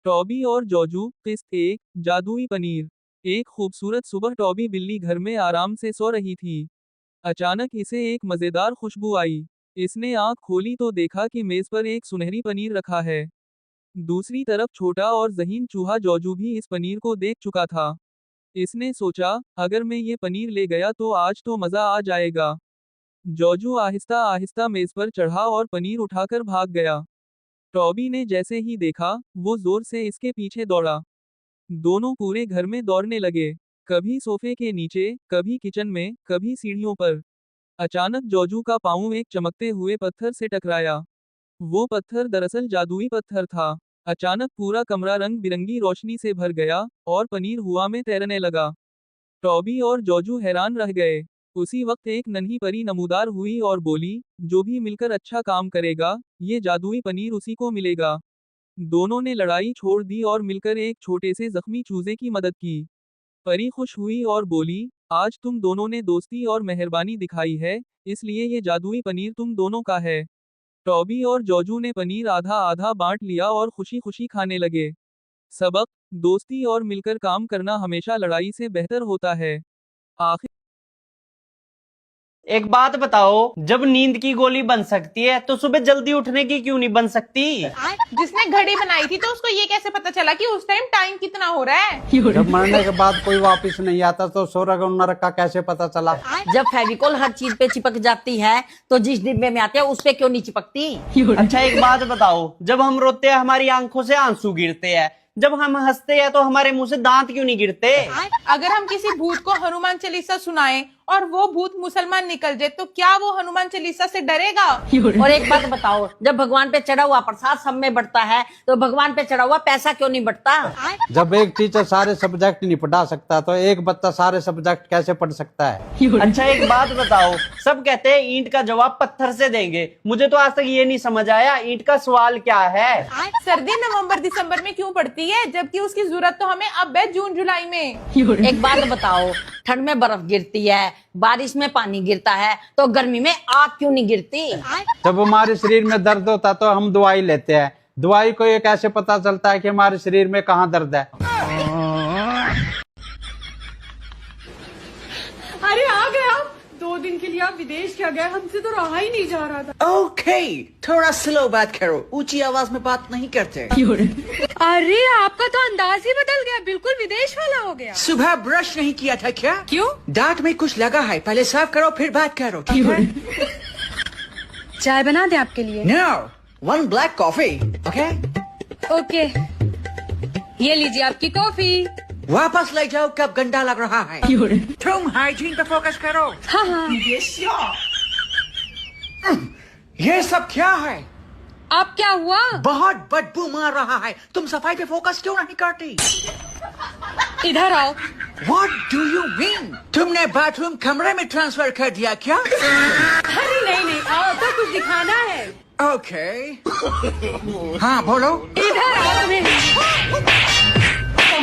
Toby और जॉजू। किस्त 1, जादुई पनीर। एक खूबसूरत सुबह टॉबी बिल्ली घर में आराम से सो रही थी। अचानक इसे एक मजेदार खुशबू आई। इसने आंख खोली तो देखा कि मेज पर एक सुनहरी पनीर रखा है। दूसरी तरफ छोटा और ज़हीन चूहा जॉजू भी इस पनीर को देख चुका था। इसने सोचा, अगर मैं ये पनीर ले गया तो आज तो मजा आ जाएगा। जॉजू आहिस्ता आहिस्ता मेज पर चढ़ा और पनीर उठाकर भाग गया। टॉबी ने जैसे ही देखा, वो जोर से इसके पीछे दौड़ा। दोनों पूरे घर में दौड़ने लगे, कभी सोफे के नीचे, कभी किचन में, कभी सीढ़ियों पर। अचानक जॉजू का पाँव एक चमकते हुए पत्थर से टकराया। वो पत्थर दरअसल जादुई पत्थर था। अचानक पूरा कमरा रंग बिरंगी रोशनी से भर गया और पनीर हवा में तैरने लगा। टॉबी और जॉजू हैरान रह गए। उसी वक्त एक नन्ही परी नमूदार हुई और बोली, जो भी मिलकर अच्छा काम करेगा, ये जादुई पनीर उसी को मिलेगा। दोनों ने लड़ाई छोड़ दी और मिलकर एक छोटे से जख्मी चूजे की मदद की। परी खुश हुई और बोली, आज तुम दोनों ने दोस्ती और मेहरबानी दिखाई है, इसलिए ये जादुई पनीर तुम दोनों का है। टॉबी और जॉजू ने पनीर आधा आधा बांट लिया और खुशी खुशी खाने लगे। सबक, दोस्ती और मिलकर काम करना हमेशा लड़ाई से बेहतर होता है। आखिर एक बात बताओ, जब नींद की गोली बन सकती है तो सुबह जल्दी उठने की क्यों नहीं बन सकती? जिसने घड़ी बनाई थी तो उसको ये कैसे पता चला कि उस टाइम टाइम कितना हो रहा है? जब मरने के बाद कोई वापस नहीं आता तो स्वर्ग और नरक का कैसे पता चला? जब फेविकोल हर चीज पे चिपक जाती है तो जिस डिब्बे में आते हैं उस पे क्यों नहीं चिपकती? अच्छा एक बात बताओ, जब हम रोते हैं हमारी आंखों से आंसू गिरते हैं, जब हम हंसते हैं तो हमारे मुंह से दांत क्यों नहीं गिरते? अगर हम किसी भूत को हनुमान चालीसा सुनाएं और वो भूत मुसलमान निकल जाए तो क्या वो हनुमान चालीसा से डरेगा? और एक बात बताओ, जब भगवान पे चढ़ा हुआ प्रसाद सब में बढ़ता है तो भगवान पे चढ़ा हुआ पैसा क्यों नहीं बढ़ता? जब एक टीचर सारे सब्जेक्ट नहीं पढ़ा सकता तो एक बच्चा सारे सब्जेक्ट कैसे पढ़ सकता है? अच्छा एक बात बताओ, सब कहते हैं ईंट का जवाब पत्थर से देंगे, मुझे तो आज तक ये नहीं समझ आया ईंट का सवाल क्या है? सर्दी नवंबर दिसंबर में क्यों पड़ती है जबकि उसकी जरूरत तो हमें अब है जून जुलाई में? एक बात बताओ, ठंड में बर्फ गिरती है, बारिश में पानी गिरता है, तो गर्मी में आग क्यों नहीं गिरती? जब हमारे शरीर में दर्द होता तो हम दवाई लेते हैं, दवाई को ये कैसे पता चलता है कि हमारे शरीर में कहाँ दर्द है? अरे आ गए आप, 2 दिन के लिए आप विदेश क्या गए, हमसे तो रहा ही नहीं जा रहा था। ओके, थोड़ा स्लो बात करो, ऊंची आवाज में बात नहीं करते। अरे आपका तो अंदाज ही बदल गया, बिल्कुल विदेश वाला हो गया। सुबह ब्रश नहीं किया था क्या? क्यों? दांत में कुछ लगा है, पहले साफ करो फिर बात करो, ठीक है? चाय बना दे आपके लिए? No, 1 black coffee, okay? Okay, ये लीजिए आपकी कॉफी। वापस ले जाओ, कब गंदा लग रहा है। तुम हाइजीन पे फोकस करो। हाँ हाँ। ये सब क्या है? अब क्या हुआ? बहुत बदबू मार रहा है, तुम सफाई पे फोकस क्यों नहीं करती? इधर आओ। What do you mean? तुमने बाथरूम कमरे में ट्रांसफर कर दिया क्या? अरे नहीं नहीं, आओ तो कुछ दिखाना है। ओके। हाँ बोलो। इधर आओ तुम्हें।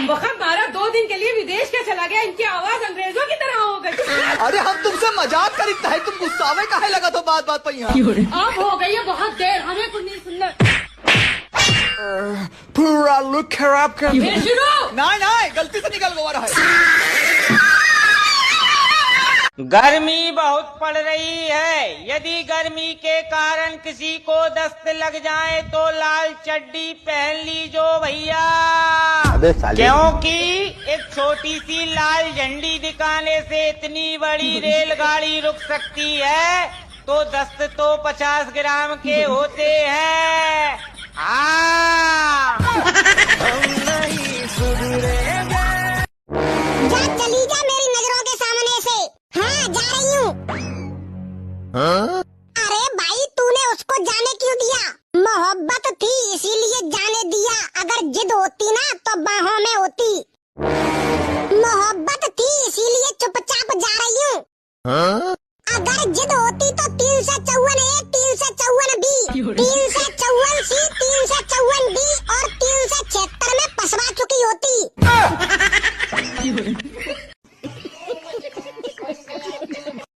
बखत मारा, 2 दिन के लिए विदेश क्या चला गया, इनकी आवाज अंग्रेजों की तरह हो गई। अरे हम तुमसे मजाक करते हैं, तुम गुस्सा में काहे लगा तो बात बात पर यहाँ। अब हो गई है बहुत देर, हमें कुछ नहीं सुनना। पूरा लुक खराब कर फिर शुरू। नहीं गलती से निकल गया है। गर्मी बहुत पड़ रही है, यदि गर्मी के कारण किसी को दस्त लग जाए तो लाल चड्डी पहन लीजो भैया, क्योंकि एक छोटी सी लाल झंडी दिखाने से इतनी बड़ी रेलगाड़ी रुक सकती है, तो दस्त तो 50 ग्राम के होते हैं। चली जा मेरी नजरों के सामने से। हाँ जा रही हूँ। अरे भाई तूने उसको जाने क्यों दिया? मोहब्बत थी इसीलिए जाने दिया, अगर जिद होती ना तो बाहों में होती। मोहब्बत थी इसीलिए चुपचाप जा रही हूँ। अगर जिद होती तो 354